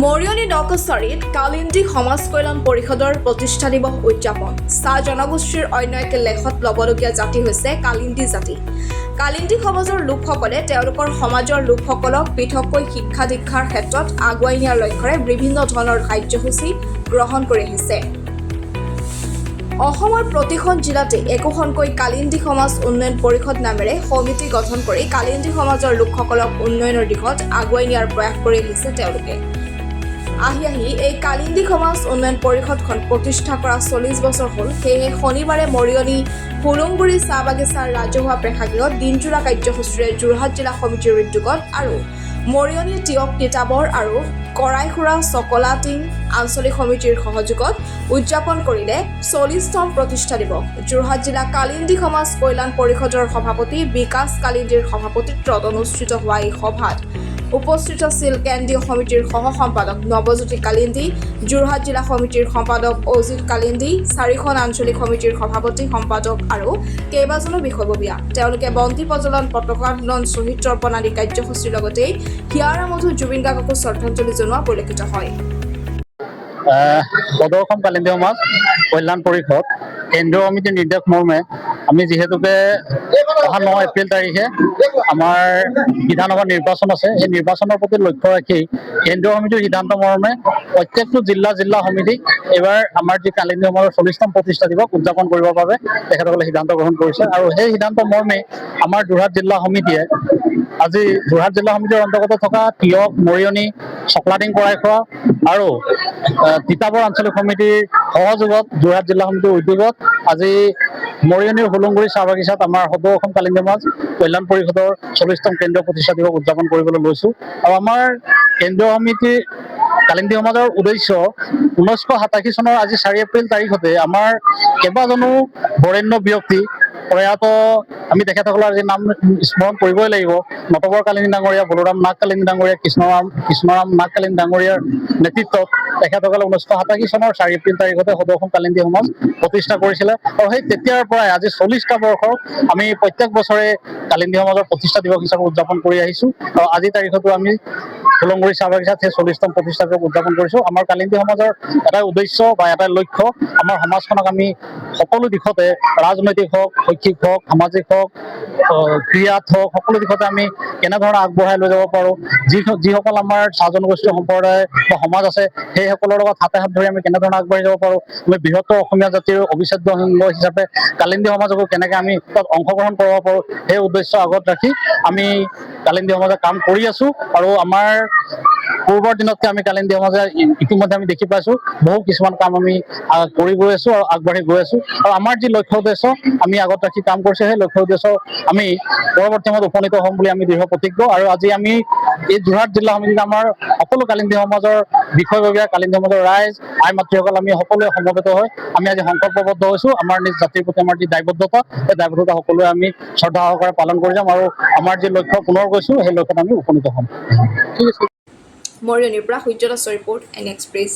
মৰিয়নি নকছাৰীত কালিন্দী সমাজ কল্যাণ পৰিষদৰ প্ৰতিষ্ঠা দিৱস উদযাপন। চাহ জনগোষ্ঠীৰ অন্য এক লেখত ল'বলগীয়া জাতি হৈছে কালিন্দী জাতি। কালিন্দী সমাজৰ লোকসকলে তেওঁলোকৰ সমাজৰ লোকসকলক পৃথককৈ শিক্ষা দীক্ষাৰ ক্ষেত্ৰত আগুৱাই নিয়াৰ লক্ষ্যৰে বিভিন্ন ধৰণৰ কাৰ্যসূচী গ্ৰহণ কৰি আহিছে। অসমৰ প্ৰতিখন জিলাতে একোখনকৈ কালিন্দী সমাজ উন্নয়ন পৰিষদ নামেৰে সমিতি গঠন কৰি কালিন্দী সমাজৰ লোকসকলক উন্নয়নৰ দিশত আগুৱাই নিয়াৰ প্ৰয়াস কৰি আহিছে তেওঁলোকে। আহি এই কালিন্দী সমাজ উন্নয়ন পৰিষদখন প্ৰতিষ্ঠা কৰা 40 বছৰ হ'ল। সেয়েহে শনিবাৰে মৰিয়নি হুলুংগুৰি চাহ বাগিচাৰ ৰাজহুৱা প্ৰেক্ষাগৃহত দিনজোৰা কাৰ্যসূচীৰে যোৰহাট জিলা সমিতিৰ উদ্যোগত আৰু মৰিয়নি টিয়ক তিতাবৰ আৰু কৰাইখুৰা চকলাটিং আঞ্চলিক সমিতিৰ সহযোগত উদযাপন কৰিলে 40তম প্ৰতিষ্ঠা দিৱস। যোৰহাট জিলা কালিন্দী সমাজ কল্যাণ পৰিষদৰ সভাপতি বিকাশ কালিন্দীৰ সভাপতিত্বত অনুষ্ঠিত হোৱা এই সভাত উপস্থিত আছিল কেন্দ্ৰীয় সমিতিৰ সহ সম্পাদক নৱজ্যোতি কালিন্দী, যোৰহাট জিলা সমিতিৰ সম্পাদক অজিত কালিন্দী, 4খন আঞ্চলিক সমিতিৰ সভাপতি সম্পাদক আৰু কেইবাজনো বিষয়ববীয়া। তেওঁলোকে বন্তি প্ৰজ্বলন, পতাকা উত্তোলন, শ্বহীদ তৰ্পণ আদি কাৰ্যসূচীৰ লগতে হিয়াৰ মধু জুবিন গাৰ্গকো শ্ৰদ্ধাঞ্জলি জনোৱা পৰিলক্ষিত হয়। সদৌ কালিন্দী সমাজ কল্যাণ পৰিষদ কেন্দ্ৰীয় সমিতিৰ নিৰ্দেশ মৰ্মে আমি যিহেতুকে অহা 9 এপ্ৰিল তাৰিখে আমাৰ বিধানসভা নিৰ্বাচন আছে, এই নিৰ্বাচনৰ প্ৰতি লক্ষ্য ৰাখি কেন্দ্ৰীয় সমিতিৰ সিদ্ধান্ত মৰ্মে প্ৰত্যেকটো জিলা সমিতিক এইবাৰ আমাৰ যি কালিন্দী সমাজৰ 40তম প্ৰতিষ্ঠা দিৱস উদযাপন কৰিবৰ বাবে তেখেতসকলে সিদ্ধান্ত গ্ৰহণ কৰিছে। আৰু সেই সিদ্ধান্ত মৰ্মে আমাৰ যোৰহাট জিলা সমিতিয়ে আজি যোৰহাট জিলা সমিতিৰ অন্তৰ্গত থকা টিয়ক, মৰিয়নি, চকলাটিং, কৰাইখোৱা আৰু তিতাবৰ আঞ্চলিক সমিতিৰ সহযোগত যোৰহাট জিলা সমিতিৰ উদ্যোগত আজি মৰিয়নিৰ হুলুংগুৰি চাহ বাগিচাত আমাৰ সদৌ অসম কালিন্দী সমাজ কল্যাণ পৰিষদৰ 40তম কেন্দ্ৰীয় প্ৰতিষ্ঠা দিৱস উদযাপন কৰিবলৈ লৈছোঁ। আৰু আমাৰ কেন্দ্ৰীয় সমিতিৰ কালিন্দী সমাজৰ উদ্দেশ্য 1987 চনৰ আজি 4 এপ্ৰিল তাৰিখতে আমাৰ কেইবাজনো বৰেণ্য ব্যক্তি প্ৰয়াত আমি তেখেতসকলৰ আজি নাম স্মৰণ কৰিবই লাগিব। নটবৰ কালিন্দী ডাঙৰীয়া, বলোৰাম নাগ কালিন্দী ডাঙৰীয়া, কৃষ্ণৰাম নাগ কালিন্দী ডাঙৰীয়াৰ নেতৃত্বত তেখেতসকলে 1987 চনৰ 4 এপ্ৰিল তাৰিখতে সদৌ অসম কালিন্দী সমাজ প্ৰতিষ্ঠা কৰিছিলে। আৰু সেই তেতিয়াৰ পৰাই আজি 40টা বৰ্ষ আমি প্ৰত্যেক বছৰে কালিন্দী সমাজৰ প্ৰতিষ্ঠা দিৱস হিচাপে উদযাপন কৰি আহিছোঁ। আৰু আজিৰ তাৰিখতো আমি হুলুংগুৰি চাহ বাগিচাত সেই 40তম প্ৰতিষ্ঠা দিৱস উদযাপন কৰিছোঁ। আমাৰ কালিন্দী সমাজৰ এটাই উদ্দেশ্য বা এটাই লক্ষ্য, আমাৰ সমাজখনক আমি সকলো দিশতে ৰাজনৈতিক হওক, শৈক্ষিক হওক, সামাজিক হওক, ক্ৰীড়াত হওক, সকলো দিশতে আমি কেনেধৰণে আগবঢ়াই লৈ যাব পাৰোঁ, যিসকল আমাৰ চাহ জনগোষ্ঠীয় সম্প্ৰদায় বা সমাজ আছে সেইসকলৰ লগত হাতে হাত ধৰি আমি কেনেধৰণে আগবাঢ়ি যাব পাৰোঁ, আমি বৃহত্তৰ অসমীয়া জাতিৰ অবিচ্ছেদ্য অংগ হিচাপে কালিন্দী সমাজকো কেনেকৈ আমি তাত অংশগ্ৰহণ কৰিব পাৰোঁ, সেই উদ্দেশ্য আগত ৰাখি আমি কালিন্দী সমাজে কাম কৰি আছোঁ। আৰু আমাৰ পূৰ্বৰ দিনতকৈ আমি কালিন্দী সমাজে ইতিমধ্যে আমি দেখি পাইছোঁ বহু কিছুমান কাম আমি কৰি গৈ আছোঁ আৰু আগবাঢ়ি গৈ আছোঁ। আৰু আমাৰ যি লক্ষ্য উদ্দেশ্য আমি আগত ৰাখি কাম কৰিছোঁ, সেই লক্ষ্য উদ্দেশ্য আমি পৰৱৰ্তী সময়ত উপনীত হ'ম বুলি আমি দৃঢ় প্ৰতিজ্ঞ। আৰু আজি আমি এই যোৰহাট জিলা সমিতিত আমাৰ সকলো কালিন্দী সমাজৰ বিষয়ববীয়া, কালিন্দী সমাজৰ ৰাইজ, আই মাতৃসকল আমি সকলোৱে সমবেত হৈ আমি আজি সংকল্পবদ্ধ হৈছোঁ। আমাৰ নিজ জাতিৰ প্ৰতি আমাৰ যি দায়বদ্ধতা, সেই দায়বদ্ধতা সকলোৱে আমি শ্ৰদ্ধা সহকাৰে পালন কৰি যাম আৰু আমাৰ যি লক্ষ্য পুনৰ গৈছোঁ সেই লক্ষ্যত আমি উপনীত হ'ম। ঠিক আছে। মৰিয়নিৰ পৰা সূৰ্য দাসৰ ৰিপৰ্ট, এন এক্সপ্ৰেছ।